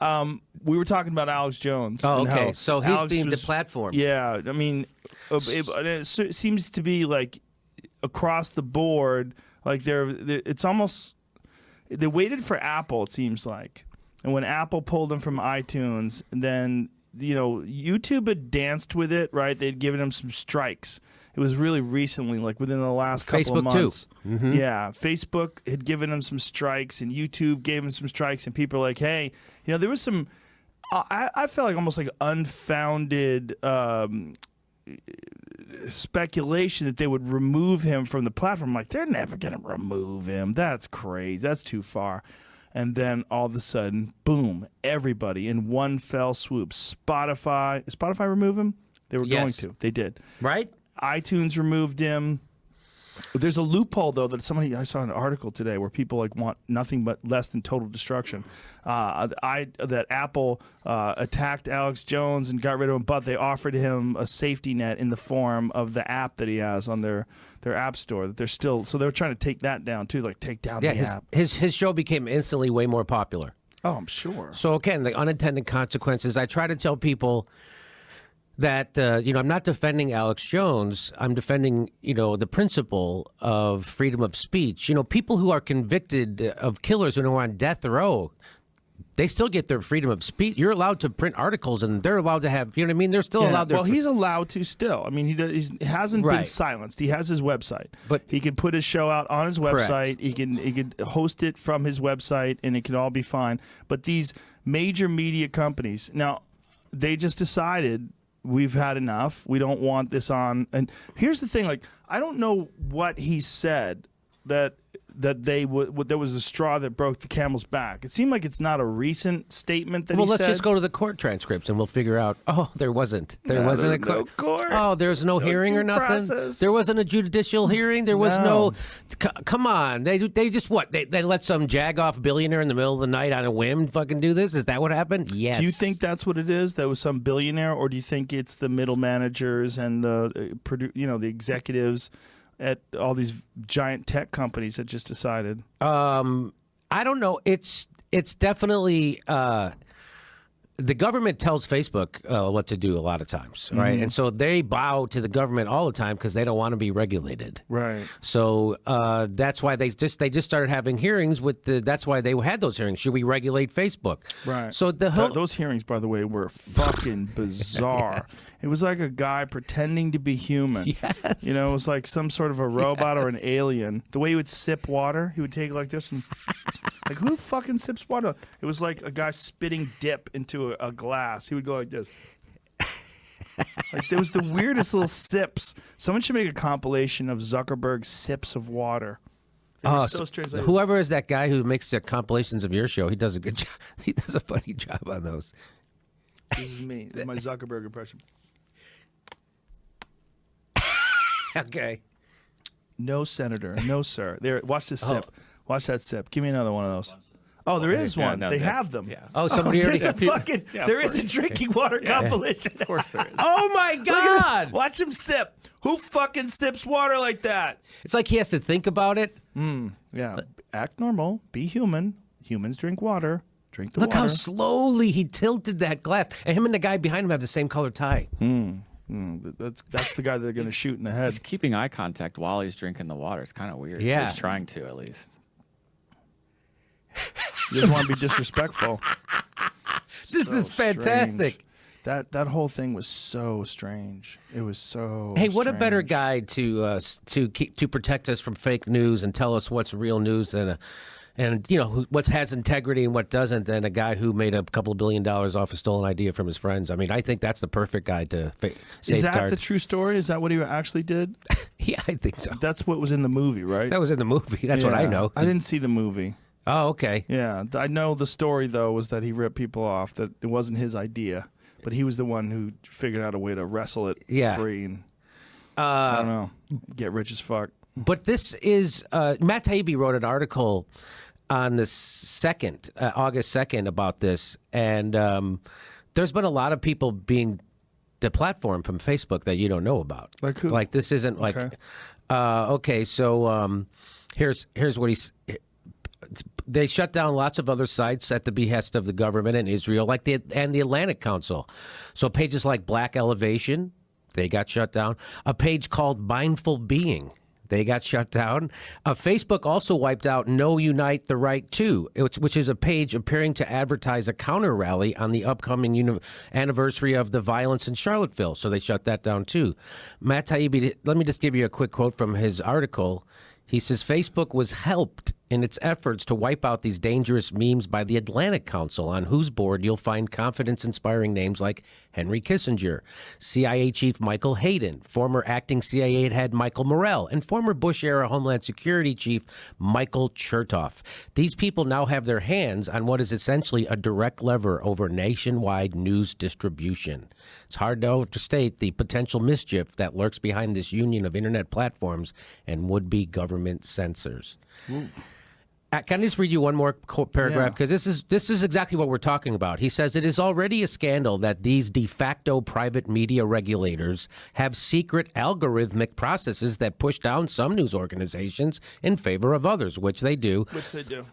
We were talking about Alex Jones. Oh, and okay. how So he's Alex being was, deplatformed. Yeah, I mean, it seems to be like across the board. Like it's almost they waited for Apple. It seems like, and when Apple pulled them from iTunes, then YouTube had danced with it. Right, they'd given them some strikes. It was really recently, like within the last couple of months. Facebook too. Mm-hmm. Yeah, Facebook had given them some strikes, and YouTube gave them some strikes, and people are like, hey, there was some. I felt like almost like unfounded speculation that they would remove him from the platform. Like, they're never going to remove him. That's crazy. That's too far. And then all of a sudden, boom, everybody in one fell swoop. Spotify. Did Spotify remove him? They were going to. They did. Right? iTunes removed him. There's a loophole, though, that I saw an article today where people want nothing but less than total destruction. That Apple attacked Alex Jones and got rid of him, but they offered him a safety net in the form of the app that he has on their app store. That so they're trying to take that down too, like take down the app. His show became instantly way more popular. Oh, I'm sure. So again, the unintended consequences. I try to tell people that I'm not defending Alex Jones. I'm defending the principle of freedom of speech. People who are convicted of killers and who are on death row, they still get their freedom of speech. You're allowed to print articles, and they're allowed to have. You know what I mean? They're still allowed. Well, he's allowed to still. I mean, he hasn't been silenced. He has his website, but he can put his show out on his website. Correct. He can host it from his website, and it can all be fine. But these major media companies now, they just decided, we've had enough. We don't want this on. And here's the thing: I don't know what he said that there was a straw that broke the camel's back. It seemed like it's not a recent statement that he said. Well, let's just go to the court transcripts and we'll figure out. Oh, there wasn't. There wasn't a court. No court. Oh, there's no hearing or nothing. Process. There wasn't a judicial hearing. There was no. Come on. They just what? They let some jagoff billionaire in the middle of the night on a whim fucking do this? Is that what happened? Yes. Do you think that's what it is? That was some billionaire, or do you think it's the middle managers and the the executives at all these giant tech companies that just decided? I don't know. It's definitely the government tells Facebook what to do a lot of times, right? Mm-hmm. And so they bow to the government all the time because they don't want to be regulated, right? So that's why they just started having hearings with that's why they had those hearings. Should we regulate Facebook? Right. So those hearings, by the way, were fucking bizarre. Yes. It was like a guy pretending to be human. Yes. It was like some sort of a robot or an alien. The way he would sip water, he would take like this and like, who fucking sips water? It was like a guy spitting dip into a glass. He would go like this. Like, there was the weirdest little sips. Someone should make a compilation of Zuckerberg's sips of water. So strange. Whoever is that guy who makes the compilations of your show, he does a good job. He does a funny job on those. This is me. This is my Zuckerberg impression. Okay. No, senator. No, sir. There. Watch this sip. Watch that sip. Give me another one of those. Oh, there is one. They have them. Yeah. Oh, somebody already. There is a drinking water compilation. Of course there is. Oh my God! Watch him sip. Who fucking sips water like that? It's like he has to think about it. Yeah. Act normal. Be human. Humans drink water. Drink the water. Look how slowly he tilted that glass. And him and the guy behind him have the same color tie. That's the guy they're going to shoot in the head. He's keeping eye contact while he's drinking the water. It's kind of weird. Yeah. He's trying to, at least. You just want to be disrespectful. This is fantastic. Strange. That whole thing was so strange. It was so. Hey, what strange. a better guy to protect us from fake news and tell us what's real news and what has integrity and what doesn't than a guy who made a couple of $1 billion off a stolen idea from his friends. I mean, I think that's the perfect guy to safeguard. Is that the true story? Is that what he actually did? Yeah, I think so. That's what was in the movie, right? That was in the movie. That's what I know. I didn't see the movie. Oh, okay. Yeah, I know the story, though, was that he ripped people off, that it wasn't his idea, but he was the one who figured out a way to wrestle it free and, I don't know, get rich as fuck. But this is, Matt Taibbi wrote an article on the August 2nd about this, and there's been a lot of people being deplatformed from Facebook that you don't know about. Like who? Like this isn't like, okay, so here's what he's... they shut down lots of other sites at the behest of the government and Israel, like the Atlantic Council. So pages like Black Elevation, they got shut down. A page called Mindful Being, they got shut down. Facebook also wiped out No Unite the Right To, which is a page appearing to advertise a counter rally on the upcoming anniversary of the violence in Charlottesville. So they shut that down too. Matt Taibbi, let me just give you a quick quote from his article. He says, Facebook was helped in its efforts to wipe out these dangerous memes by the Atlantic Council, on whose board you'll find confidence-inspiring names like Henry Kissinger, CIA Chief Michael Hayden, former acting CIA head Michael Morrell, and former Bush-era Homeland Security Chief Michael Chertoff. These people now have their hands on what is essentially a direct lever over nationwide news distribution. It's hard to overstate the potential mischief that lurks behind this union of internet platforms and would-be government censors. Ooh. Can I just read you one more paragraph? Because this is exactly what we're talking about. He says, it is already a scandal that these de facto private media regulators have secret algorithmic processes that push down some news organizations in favor of others, which they do.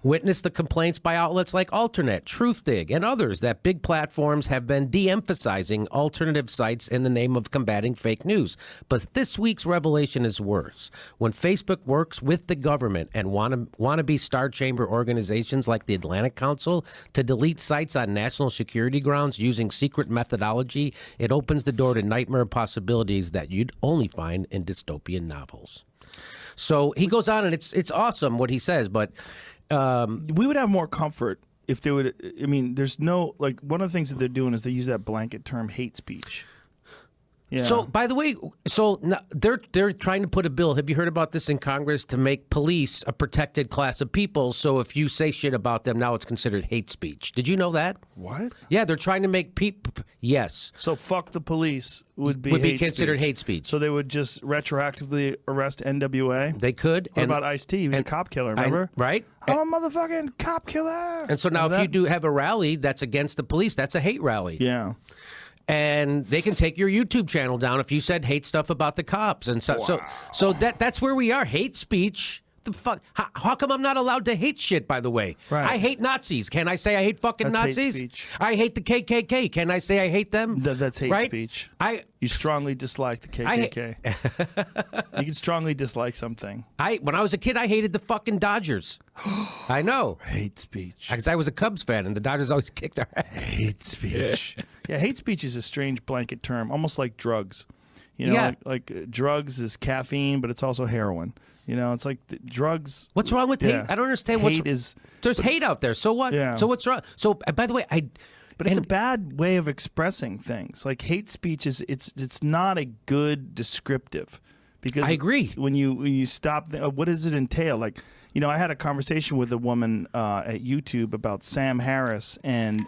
Witness the complaints by outlets like Alternet, Truthdig, and others that big platforms have been de-emphasizing alternative sites in the name of combating fake news. But this week's revelation is worse. When Facebook works with the government and wannabe Star Chamber organizations like the Atlantic Council to delete sites on national security grounds using secret methodology, it opens the door to nightmare possibilities that you'd only find in dystopian novels. So he goes on, and it's awesome what he says, but we would have more comfort if they would. I mean, there's no, like, one of the things that they're doing is they use that blanket term hate speech. Yeah. So, by the way, they're trying to put a bill. Have you heard about this in Congress, to make police a protected class of people? So if you say shit about them, now it's considered hate speech. Did you know that? What? Yeah, they're trying to make people. Yes. So fuck the police would be considered hate speech. So they would just retroactively arrest NWA. They could. What about Ice-T? He was a cop killer. Remember? Right. I'm a motherfucking cop killer. And so now, if you do have a rally that's against the police, that's a hate rally. Yeah. And they can take your YouTube channel down if you said hate stuff about the cops and stuff. Wow. So that's where we are. Hate speech. The fuck? How come I'm not allowed to hate shit? By the way, right. I hate Nazis. Can I say I hate fucking that's Nazis? Hate speech. I hate the KKK. Can I say I hate them? That's hate right? speech. You strongly dislike the KKK. You can strongly dislike something. When I was a kid, I hated the fucking Dodgers. I know. Hate speech. Because I was a Cubs fan, and the Dodgers always kicked our ass. Hate speech. Yeah, hate speech is a strange blanket term, almost like drugs. You know, like drugs is caffeine, but it's also heroin. You know, it's like drugs. What's wrong with hate? I don't understand. There's hate out there. So what? Yeah. So what's wrong? So, by the way, But it's a bad way of expressing things. Like, hate speech it's not a good descriptive, because I agree. When you stop, what does it entail? Like, you know, I had a conversation with a woman at YouTube about Sam Harris and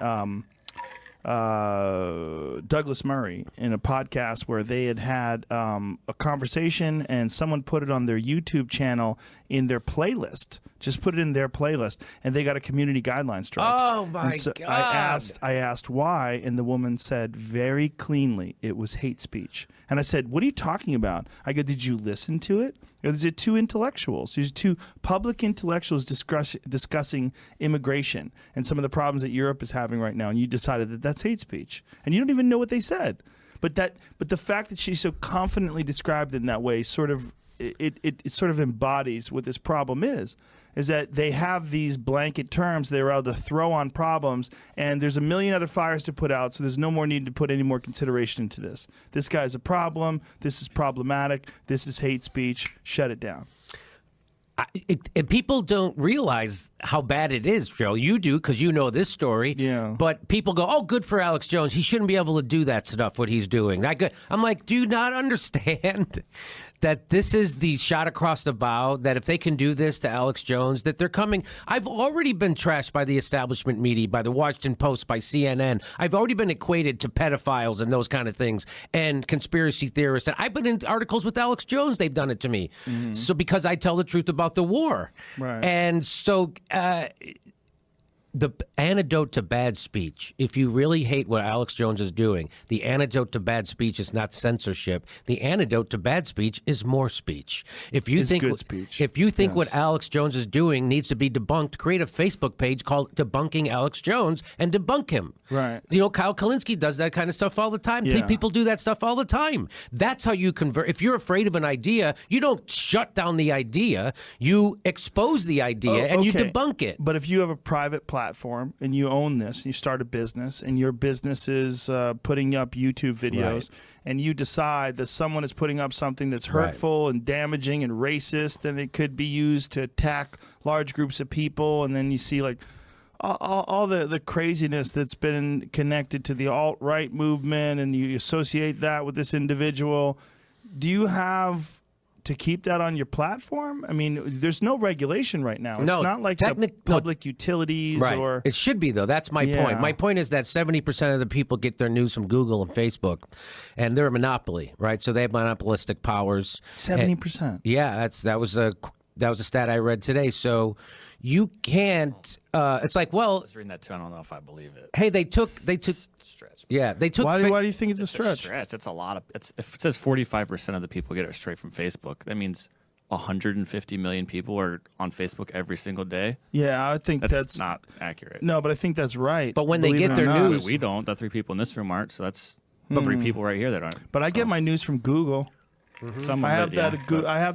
Douglas Murray in a podcast where they had a conversation, and someone put it on their YouTube channel in their playlist. Just put it in their playlist, and they got a community guideline strike. Oh my God! I asked why, and the woman said very cleanly it was hate speech. And I said, "What are you talking about?" I go, "Did you listen to it? Or is it two intellectuals? There's two public intellectuals discussing immigration and some of the problems that Europe is having right now, and you decided that that's hate speech, and you don't even know what they said." But the fact that she so confidently described it in that way sort of it sort of embodies what this problem is that they have these blanket terms they're able to throw on problems, and there's a million other fires to put out, so there's no more need to put any more consideration into this. This guy's a problem. This is problematic. This is hate speech. Shut it down. People don't realize how bad it is, Joe. You do, because you know this story. Yeah. But people go, "Oh, good for Alex Jones. He shouldn't be able to do that stuff, what he's doing." I'm like, do you not understand that this is the shot across the bow, that if they can do this to Alex Jones, that they're coming? I've already been trashed by the establishment media, by the Washington Post, by CNN. I've already been equated to pedophiles and those kind of things, and conspiracy theorists. And I've been in articles with Alex Jones. They've done it to me. Mm-hmm. So because I tell the truth about the war. Right. And so the antidote to bad speech, if you really hate what Alex Jones is doing, the antidote to bad speech is not censorship. The antidote to bad speech is more speech. If you think good speech. If you think what Alex Jones is doing needs to be debunked, create a Facebook page called Debunking Alex Jones and debunk him. Right. You know, Kyle Kalinske does that kind of stuff all the time. Yeah. People do that stuff all the time. That's how you convert. If you're afraid of an idea, you don't shut down the idea. You expose the idea and you debunk it. But if you have a private platform and you own this and you start a business and your business is putting up YouTube videos and you decide that someone is putting up something that's hurtful and damaging and racist, then it could be used to attack large groups of people, and then you see like all the craziness that's been connected to the alt-right movement, and you associate that with this individual. Do you have to keep that on your platform? I mean, there's no regulation right now. It's not like the public utilities or... It should be, though. That's my point. My point is that 70% of the people get their news from Google and Facebook, and they're a monopoly, right? So they have monopolistic powers. 70%? Yeah, that was a stat I read today. So you can't... it's like, well... I was reading that too. I don't know if I believe it. Hey, they took Stretch. Yeah, they took... Why do you think it's a stretch? It's a lot of... if it says 45% of the people get it straight from Facebook, that means 150 million people are on Facebook every single day. Yeah, I think that's not accurate. No, but I think that's right. But when they get their news... We don't. The 3 people in this room aren't, so that's 3 people right here that aren't. But I get my news from Google. I have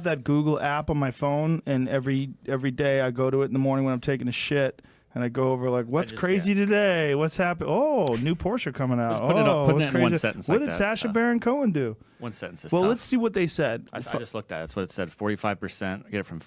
that Google app on my phone, and every day I go to it in the morning when I'm taking a shit, and I go over like, what's crazy today? What's happening? Oh, new Porsche coming out. Putting it in one sentence. What did Sacha Baron Cohen do? One sentence is Well, tough. let's see what they said. I just looked at it. That's what it said. 45% get it from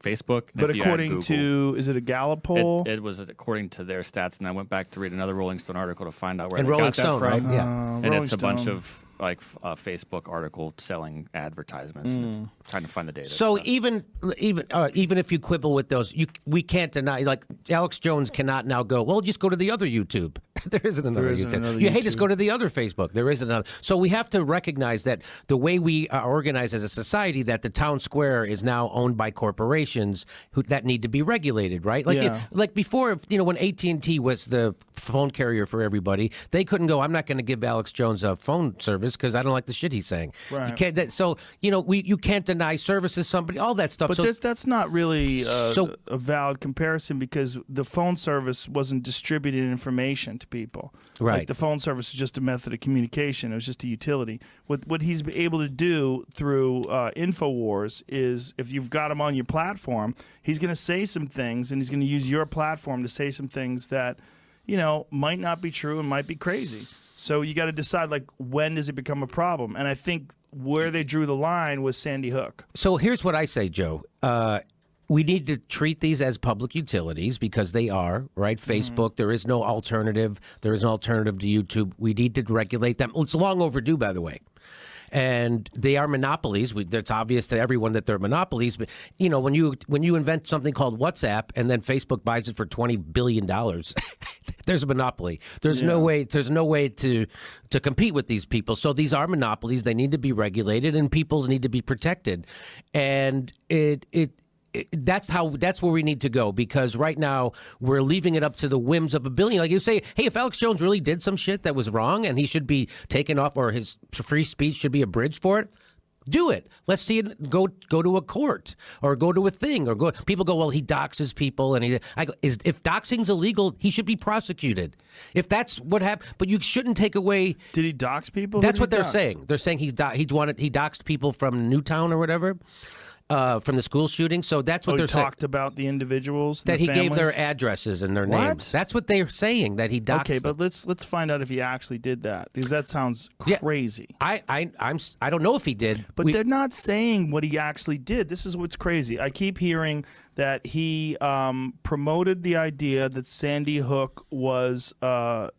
Facebook. But according to, is it a Gallup poll? It was according to their stats, and I went back to read another Rolling Stone article to find out where and they Rolling got Stone, that from. Right? Yeah. And it's a bunch of like Facebook article selling advertisements, and trying to find the data. So even if you quibble with those, we can't deny. Like Alex Jones cannot now go, well, just go to the other YouTube. There isn't another YouTube. You hate us, go to the other Facebook. There isn't another. So we have to recognize that the way we are organized as a society, that the town square is now owned by corporations that need to be regulated, right? Like before, when AT&T was the phone carrier for everybody, they couldn't go, I'm not going to give Alex Jones a phone service because I don't like the shit he's saying. Right. You can't. You can't deny services, somebody, all that stuff. But that's not really a valid comparison, because the phone service wasn't distributing information to people. Right. Like the phone service is just a method of communication. It was just a utility. What he's able to do through InfoWars is, if you've got him on your platform, he's going to say some things, and he's going to use your platform to say some things that, might not be true and might be crazy. So you got to decide, like, when does it become a problem? And I think where they drew the line was Sandy Hook. So here's what I say, Joe. We need to treat these as public utilities, because they are, right? Facebook, there is no alternative. There is an alternative to YouTube. We need to regulate them. It's long overdue, by the way. And they are monopolies. It's obvious to everyone that they're monopolies. But when you invent something called WhatsApp and then Facebook buys it for $20 billion, there's a monopoly. There's no way. There's no way to compete with these people. So these are monopolies. They need to be regulated, and people need to be protected. And that's where we need to go, because right now we're leaving it up to the whims of a billion. Like you say, hey, if Alex Jones really did some shit that was wrong and he should be taken off, or his free speech should be abridged for it, do it. Let's see it go to a court, or go to a thing, or go. People go, well, he doxes people, and if doxing's illegal, he should be prosecuted. If that's what happened, but you shouldn't take away. Did he dox people? That's what they're saying. They're saying he doxed people from Newtown or whatever. From the school shooting. So that's what they're saying. He talked about the individuals, that he families? gave their addresses and their names. That's what they're saying, that he doxed Okay, them. but let's find out if he actually did that, because that sounds crazy. I don't know if he did. But they're not saying what he actually did. This is what's crazy. I keep hearing that he promoted the idea that Sandy Hook was false.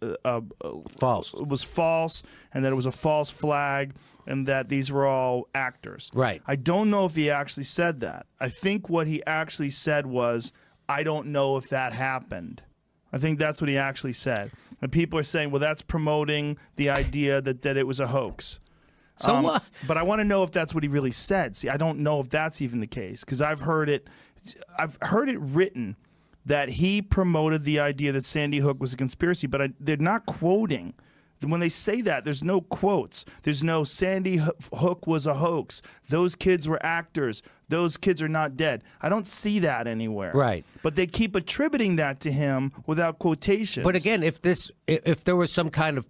It was false, and that it was a false flag, and that these were all actors. Right. I don't know if he actually said that. I think what he actually said was, I don't know if that happened. I think that's what he actually said. And people are saying, well, that's promoting the idea that it was a hoax. So what? But I want to know if that's what he really said. See, I don't know if that's even the case, because I've heard it written that he promoted the idea that Sandy Hook was a conspiracy, but they're not quoting. When they say that, there's no quotes. There's no Sandy Hook was a hoax. Those kids were actors. Those kids are not dead. I don't see that anywhere. Right. But they keep attributing that to him without quotations. But again, if there was some kind of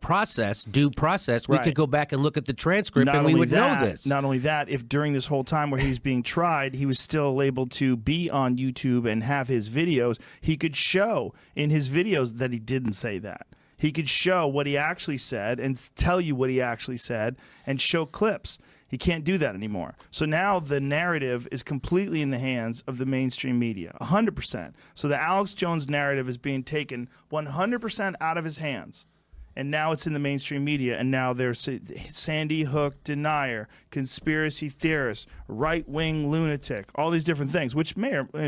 due process, we could go back and look at the transcript and we would know this. Not only that, if during this whole time where he's being tried, he was still able to be on YouTube and have his videos, he could show in his videos that he didn't say that. He could show what he actually said and tell you what he actually said and show clips. He can't do that anymore. So now the narrative is completely in the hands of the mainstream media, 100%. So the Alex Jones narrative is being taken 100% out of his hands. And now it's in the mainstream media, and now there's Sandy Hook denier, conspiracy theorist, right-wing lunatic, all these different things, which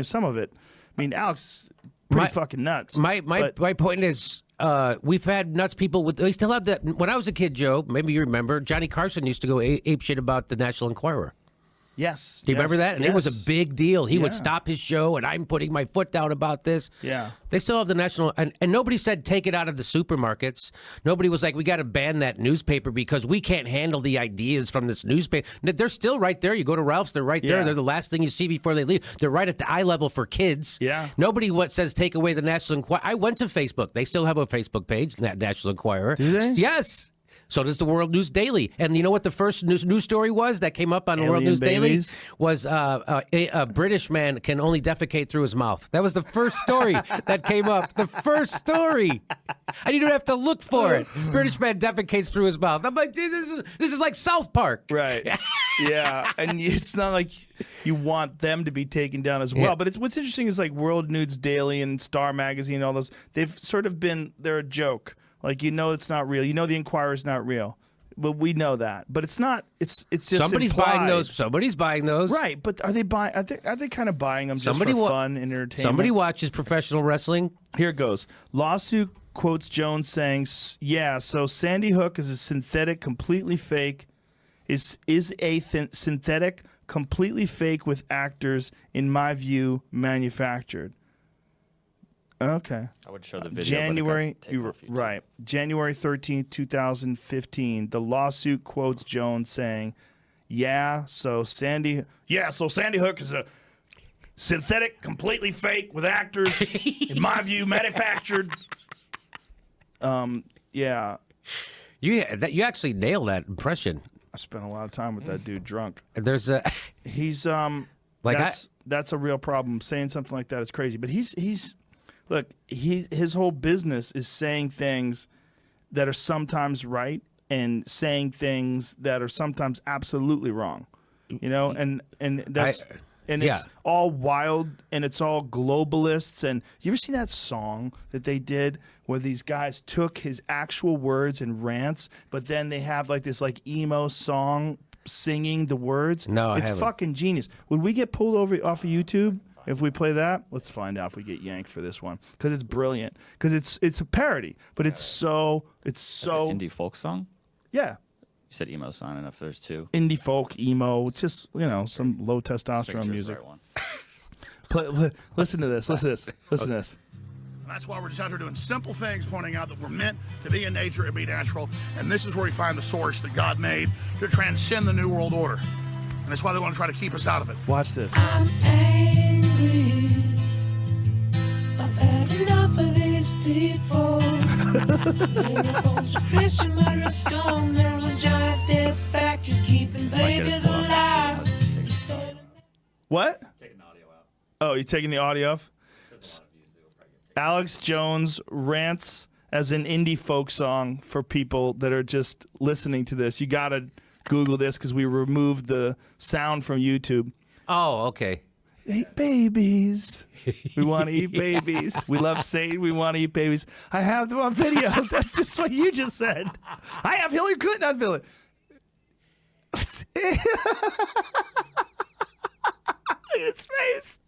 some of it, I mean, Alex is pretty fucking nuts. My point is, we've had nuts people they still have that. When I was a kid, Joe, maybe you remember, Johnny Carson used to go ape shit about the National Enquirer. Yes. Do you remember that? And it was a big deal. He would stop his show, and I'm putting my foot down about this. Yeah. They still have the National, and nobody said take it out of the supermarkets. Nobody was like, we got to ban that newspaper because we can't handle the ideas from this newspaper. They're still right there. You go to Ralph's, they're right there. They're the last thing you see before they leave. They're right at the eye level for kids. Yeah. Nobody says take away the National Enquirer. I went to Facebook. They still have a Facebook page, National Enquirer. Do they? Yes. So does the World News Daily. And you know what the first news story was that came up on the World News Daily? Was a British man can only defecate through his mouth. That was the first story that came up. The first story. And you don't have to look for it. British man defecates through his mouth. I'm like, this is like South Park. Right. Yeah. And it's not like you want them to be taken down as well. Yeah. But what's interesting is like World News Daily and Star Magazine and all those, they've sort of they're a joke. Like, it's not real. You know the Enquirer's not real. But we know that. But it's not. It's just somebody's implied. buying those. Somebody's buying those. Right. But are they buying? Are they kind of buying them just for fun and entertainment? Somebody watches professional wrestling. Here it goes. Lawsuit quotes Jones saying, "Yeah, so Sandy Hook is a synthetic, completely fake. Is a synthetic, completely fake with actors, in my view, manufactured." Okay. I would show the video. January 13th, 2015. The lawsuit quotes Jones saying, so Sandy Hook is a synthetic, completely fake with actors, in my view, manufactured." Yeah. You actually nailed that impression. I spent a lot of time with that dude drunk. There's he's that's a real problem. Saying something like that is crazy. But look, his whole business is saying things that are sometimes right and saying things that are sometimes absolutely wrong. And that's it's all wild and it's all globalists. And you ever seen that song that they did where these guys took his actual words and rants, but then they have like this like emo song singing the words? No, I haven't. It's fucking genius. Would we get pulled over off of YouTube if we play that? Let's find out if we get yanked for this one, because it's brilliant. Because it's a parody, but it's so That's an indie folk song. Yeah. You said emo song, enough. There's two. Indie folk, emo. It's just some low testosterone music. Listen to this. Listen to this. Listen to this. And that's why we're just out here doing simple things, pointing out that we're meant to be in nature and be natural. And this is where we find the source that God made to transcend the New World Order. And that's why they want to try to keep us out of it. Watch this. I'm angry. I've had enough of these people. They're a bunch of Christian murder scum. They're on giant death factories keeping babies alive. What? Taking the audio out. Oh, you're taking the audio off? Alex Jones rants as an indie folk song for people that are just listening to this. You got to Google this because we removed the sound from YouTube. Oh, okay. Eat babies. We want to eat babies. We love Satan. We want to eat babies. I have them on video. That's just what you just said. I have Hillary Clinton on video. Look at his face.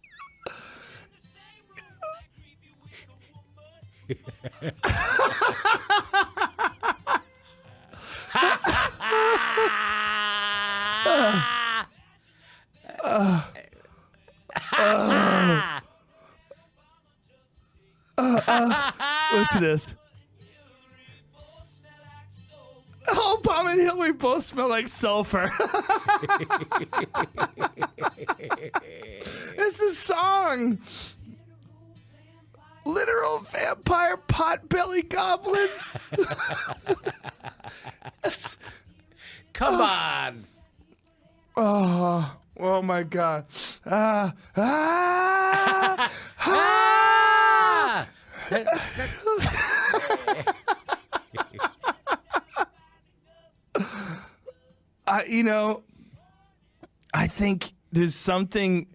to this. Obama and Hillary both smell like sulfur. It's the song. Literal vampire potbelly goblins. Come on. Oh my God. I think there's something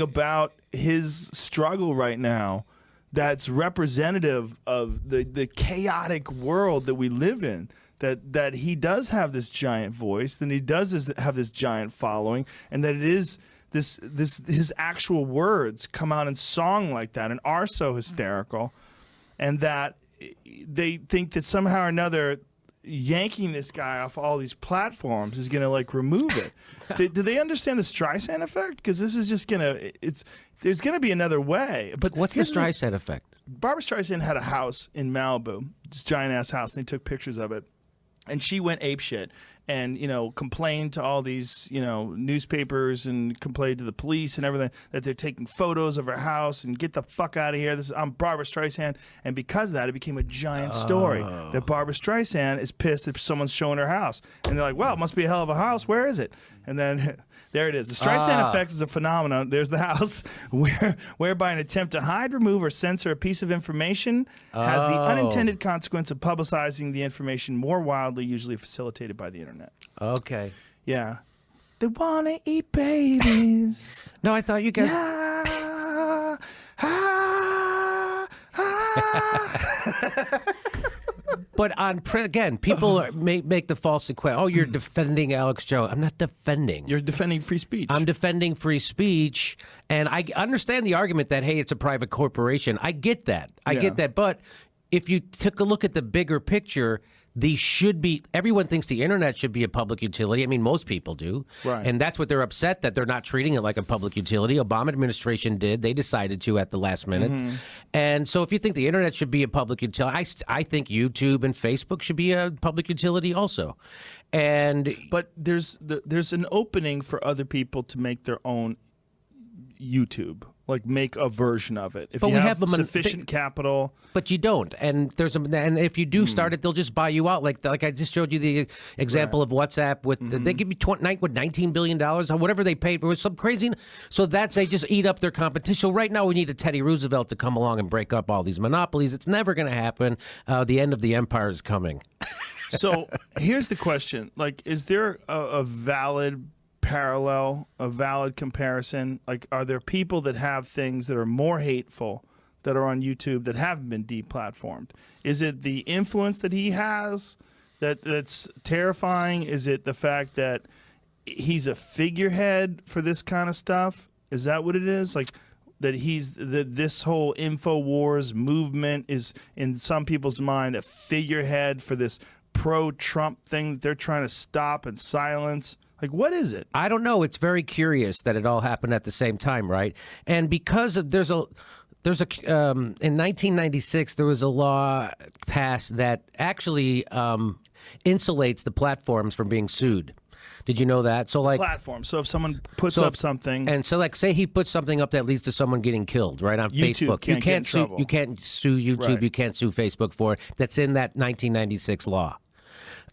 about his struggle right now that's representative of the chaotic world that we live in. That he does have this giant voice, then he does have this giant following, and that it is this his actual words come out in song like that and are so hysterical, and that they think that somehow or another yanking this guy off all these platforms is going to like remove it. Do they understand the Streisand effect? Because this is just there's going to be another way. But what's the Streisand effect? Barbara Streisand had a house in Malibu, this giant ass house, and they took pictures of it. And she went apeshit and, complained to all these, newspapers and complained to the police and everything that they're taking photos of her house and get the fuck out of here. I'm Barbara Streisand. And because of that, it became a giant story that Barbara Streisand is pissed that someone's showing her house. And they're like, well, it must be a hell of a house. Where is it? And then there it is. The Streisand effect is a phenomenon. There's the house whereby an attempt to hide, remove, or censor a piece of information has the unintended consequence of publicizing the information more wildly, usually facilitated by the internet. Okay. Yeah. They want to eat babies. No, I thought you guys... But again, people make the false equation. Oh, you're defending Alex Jones. I'm not defending. You're defending free speech. I'm defending free speech, and I understand the argument that, hey, it's a private corporation. I get that. I get that. But if you took a look at the bigger picture, everyone thinks the internet should be a public utility. I mean, most people do. Right. And that's what they're upset, that they're not treating it like a public utility. Obama administration did. They decided to at the last minute. Mm-hmm. And so if you think the internet should be a public utility, I think YouTube and Facebook should be a public utility also. But there's an opening for other people to make their own YouTube. Like make a version of it. If you have sufficient capital. But you don't. And if you do start it, they'll just buy you out. Like I just showed you the example of WhatsApp with they give you $19 billion or whatever they paid for some crazy. So they just eat up their competition. So right now we need a Teddy Roosevelt to come along and break up all these monopolies. It's never going to happen. The end of the empire is coming. So here's the question: like, is there a valid parallel, a valid comparison? Like, are there people that have things that are more hateful that are on YouTube that haven't been deplatformed? Is it the influence that he has that's terrifying? Is it the fact that he's a figurehead for this kind of stuff? Is that what it is? Like that this whole InfoWars movement is in some people's mind a figurehead for this pro-Trump thing that they're trying to stop and silence? Like, what is it? I don't know. It's very curious that it all happened at the same time, right? And because there's a in 1996 there was a law passed that actually insulates the platforms from being sued. Did you know that? So like platform. So if someone puts up something, and so like say he puts something up that leads to someone getting killed, right, on Facebook, you can't sue. You can't sue YouTube. Right. You can't sue Facebook for it. That's in that 1996 law.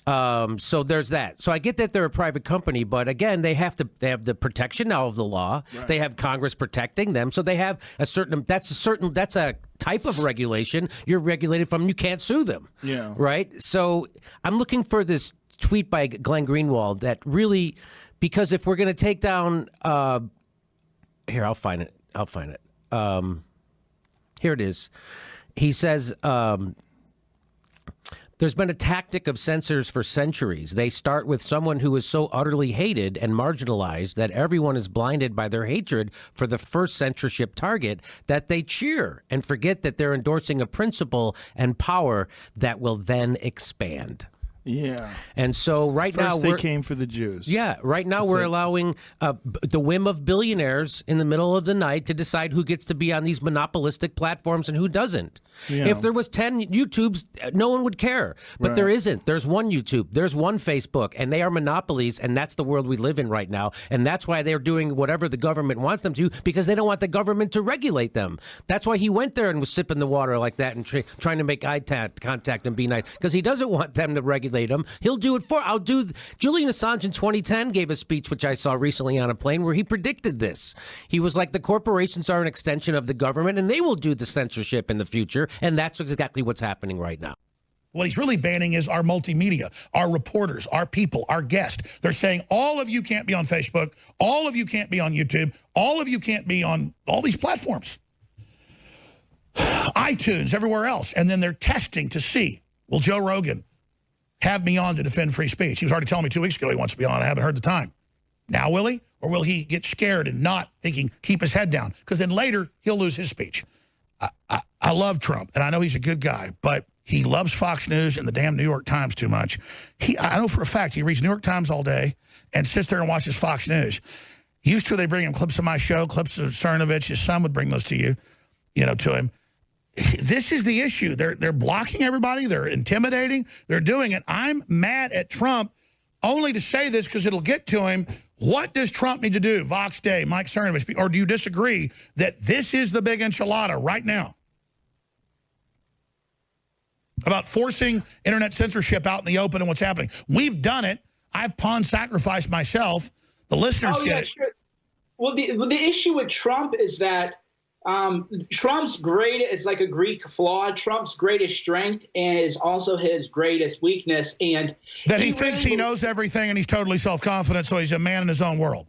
So there's that. So I get that they're a private company, but again, they have the protection now of the law. Right. They have Congress protecting them. So they have that's a type of regulation. You're regulated from, you can't sue them. Yeah. Right. So I'm looking for this tweet by Glenn Greenwald that really, because if we're going to take down, here, I'll find it. Here it is. He says, there's been a tactic of censors for centuries. They start with someone who is so utterly hated and marginalized that everyone is blinded by their hatred for the first censorship target that they cheer and forget that they're endorsing a principle and power that will then expand. Yeah. And so First they came for the Jews. Yeah, right now we're allowing the whim of billionaires in the middle of the night to decide who gets to be on these monopolistic platforms and who doesn't. Yeah. If there was 10 YouTubes, no one would care. But there isn't. There's one YouTube. There's one Facebook. And they are monopolies, and that's the world we live in right now. And that's why they're doing whatever the government wants them to, because they don't want the government to regulate them. That's why he went there and was sipping the water like that and trying to make eye contact and be nice, because he doesn't want them to regulate him. He'll do it Julian Assange in 2010 gave a speech, which I saw recently on a plane, where he predicted this. He was like, the corporations are an extension of the government, and they will do the censorship in the future. And that's exactly what's happening right now. What he's really banning is our multimedia, our reporters, our people, our guests. They're saying all of you can't be on Facebook, all of you can't be on YouTube, all of you can't be on all these platforms. iTunes, everywhere else. And then they're testing to see, will Joe Rogan have me on to defend free speech? He was already telling me 2 weeks ago he wants to be on. I haven't heard the time. Now will he? Or will he get scared and not thinking, keep his head down? Because then later he'll lose his speech. I love Trump, and I know he's a good guy, but he loves Fox News and the damn New York Times too much. I know for a fact he reads New York Times all day and sits there and watches Fox News. Used to, they bring him clips of my show, clips of Cernovich. His son would bring those to you, to him. This is the issue. They're blocking everybody. They're intimidating. They're doing it. I'm mad at Trump only to say this because it'll get to him. What does Trump need to do? Vox Day, Mike Cernovich, or do you disagree that this is the big enchilada right now about forcing internet censorship out in the open and what's happening? We've done it. I've pawn sacrificed myself. The listeners get it. Sure. Well, the issue with Trump is that Trump's is like a Greek flaw. Trump's greatest strength and is also his greatest weakness. And that he thinks he knows everything and he's totally self-confident, so he's a man in his own world.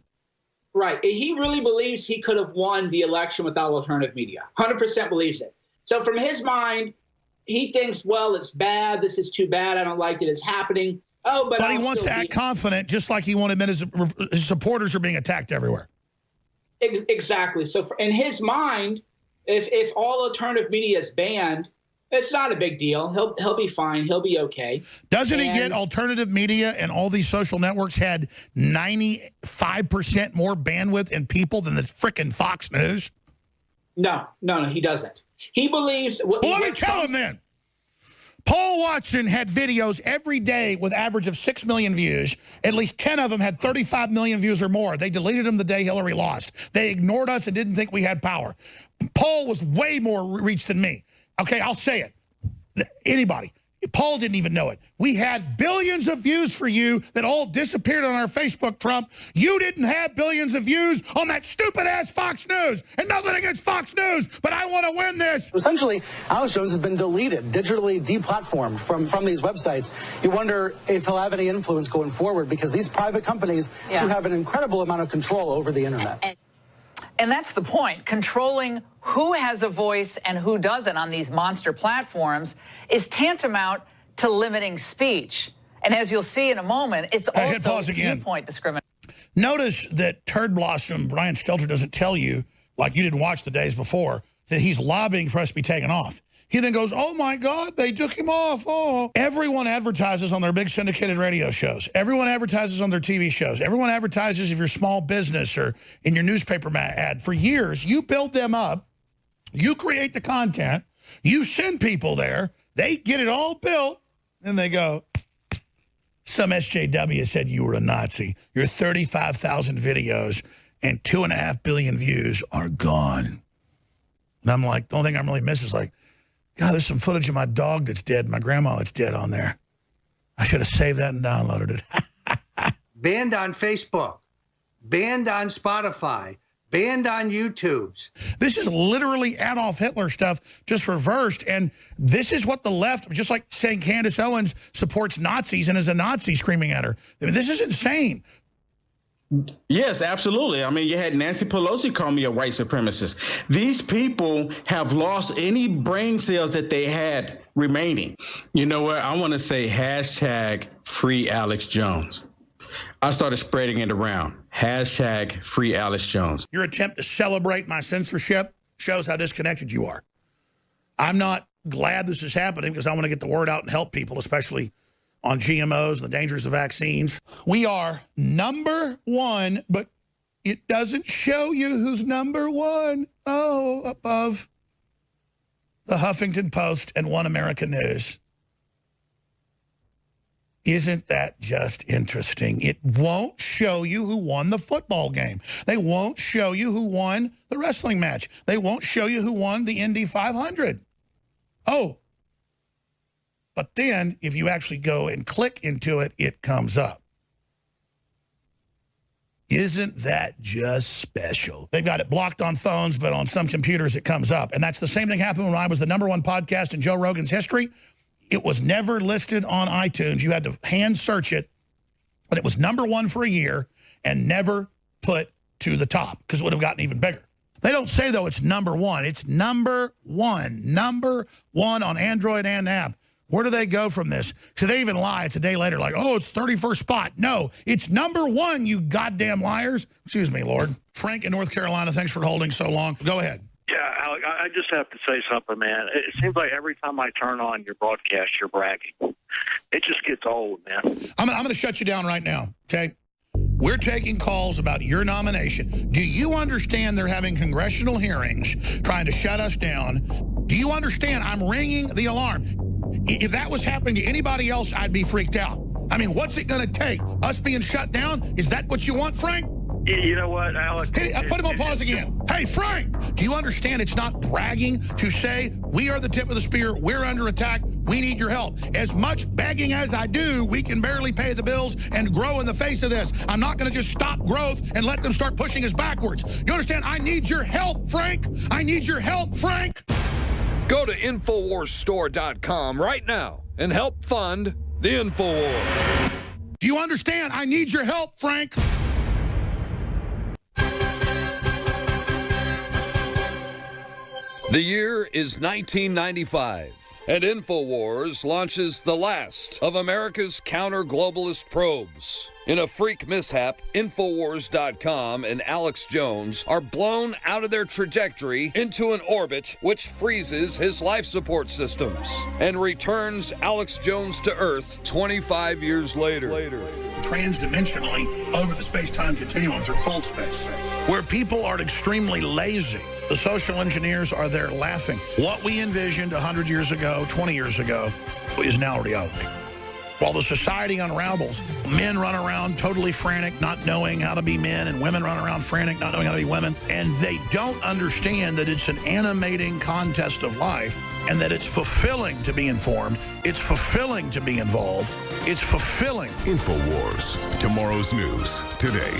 Right. He really believes he could have won the election without alternative media. 100% believes it. So from his mind, he thinks, well, it's bad. This is too bad. I don't like that it's happening. But he wants to act confident, just like he won't admit his supporters are being attacked everywhere. Exactly. So in his mind, if all alternative media is banned, it's not a big deal. He'll be fine. He'll be okay. Doesn't he get alternative media and all these social networks had 95% more bandwidth and people than the frickin' Fox News? No, he doesn't. He believes... Well, let me tell him then. Paul Watson had videos every day with average of 6 million views. At least 10 of them had 35 million views or more. They deleted them the day Hillary lost. They ignored us and didn't think we had power. Paul was way more reach than me. Okay, I'll say it. Anybody. Paul didn't even know it. We had billions of views for you that all disappeared on our Facebook, Trump. You didn't have billions of views on that stupid-ass Fox News. And nothing against Fox News, but I want to win this. Essentially, Alex Jones has been deleted, digitally deplatformed from these websites. You wonder if he'll have any influence going forward, because these private companies do have an incredible amount of control over the internet. And that's the point. Controlling who has a voice and who doesn't on these monster platforms is tantamount to limiting speech. And as you'll see in a moment, it's also viewpoint discrimination. Notice that Turd Blossom, Brian Stelter, doesn't tell you, like you didn't watch the days before, that he's lobbying for us to be taken off. He then goes, oh, my God, they took him off. Oh. Everyone advertises on their big syndicated radio shows. Everyone advertises on their TV shows. Everyone advertises if you're small business or in your newspaper ad. For years, you build them up. You create the content. You send people there. They get it all built. Then they go, some SJW said you were a Nazi. Your 35,000 videos and 2.5 billion views are gone. And I'm like, the only thing I'm really missing is like, God, there's some footage of my dog that's dead, my grandma that's dead on there. I should have saved that and downloaded it. Banned on Facebook, banned on Spotify, banned on YouTube. This is literally Adolf Hitler stuff just reversed, and this is what the left, just like saying Candace Owens supports Nazis and is a Nazi screaming at her. I mean, this is insane. Yes, absolutely. I mean, you had Nancy Pelosi call me a white supremacist. These people have lost any brain cells that they had remaining. You know what? I want to say hashtag free Alex Jones. I started spreading it around. Hashtag free Alex Jones. Your attempt to celebrate my censorship shows how disconnected you are. I'm not glad this is happening because I want to get the word out and help people, especially on GMOs, the dangers of vaccines. We are number one, but it doesn't show you who's number one. Oh, above the Huffington Post and One America News. Isn't that just interesting? It won't show you who won the football game. They won't show you who won the wrestling match. They won't show you who won the Indy 500. Oh, but then if you actually go and click into it, it comes up. Isn't that just special? They've got it blocked on phones, but on some computers it comes up. And that's the same thing happened when I was the #1 podcast in Joe Rogan's history. It was never listed on iTunes. You had to hand search it. And it was #1 for a year and never put to the top because it would have gotten even bigger. They don't say, though, it's #1. It's #1. #1 on Android and app. Where do they go from this? Because they even lie. It's a day later like, oh, it's 31st spot. No, it's #1, you goddamn liars. Excuse me, Lord. Frank in North Carolina, thanks for holding so long. Go ahead. Yeah, Alec, I just have to say something, man. It seems like every time I turn on your broadcast, you're bragging. It just gets old, man. I'm going to shut you down right now, okay? We're taking calls about your nomination. Do you understand they're having congressional hearings trying to shut us down? Do you understand I'm ringing the alarm? If that was happening to anybody else, I'd be freaked out. I mean, what's it going to take? Us being shut down? Is that what you want, Frank? You know what, Alex? Hey, put him on pause again. Hey, Frank, do you understand it's not bragging to say we are the tip of the spear, we're under attack, we need your help? As much begging as I do, we can barely pay the bills and grow in the face of this. I'm not going to just stop growth and let them start pushing us backwards. You understand? I need your help, Frank. I need your help, Frank. Go to InfoWarsStore.com right now and help fund the InfoWar. Do you understand? I need your help, Frank. The year is 1995, and InfoWars launches the last of America's counter-globalist probes. In a freak mishap, Infowars.com and Alex Jones are blown out of their trajectory into an orbit which freezes his life support systems and returns Alex Jones to Earth 25 years later. Transdimensionally over the space-time continuum through full space, where people are extremely lazy. The social engineers are there laughing. What we envisioned 100 years ago, 20 years ago, is now reality. While the society unravels, men run around totally frantic, not knowing how to be men, and women run around frantic, not knowing how to be women, and they don't understand that it's an animating contest of life and that it's fulfilling to be informed, it's fulfilling to be involved, it's fulfilling. InfoWars, tomorrow's news today.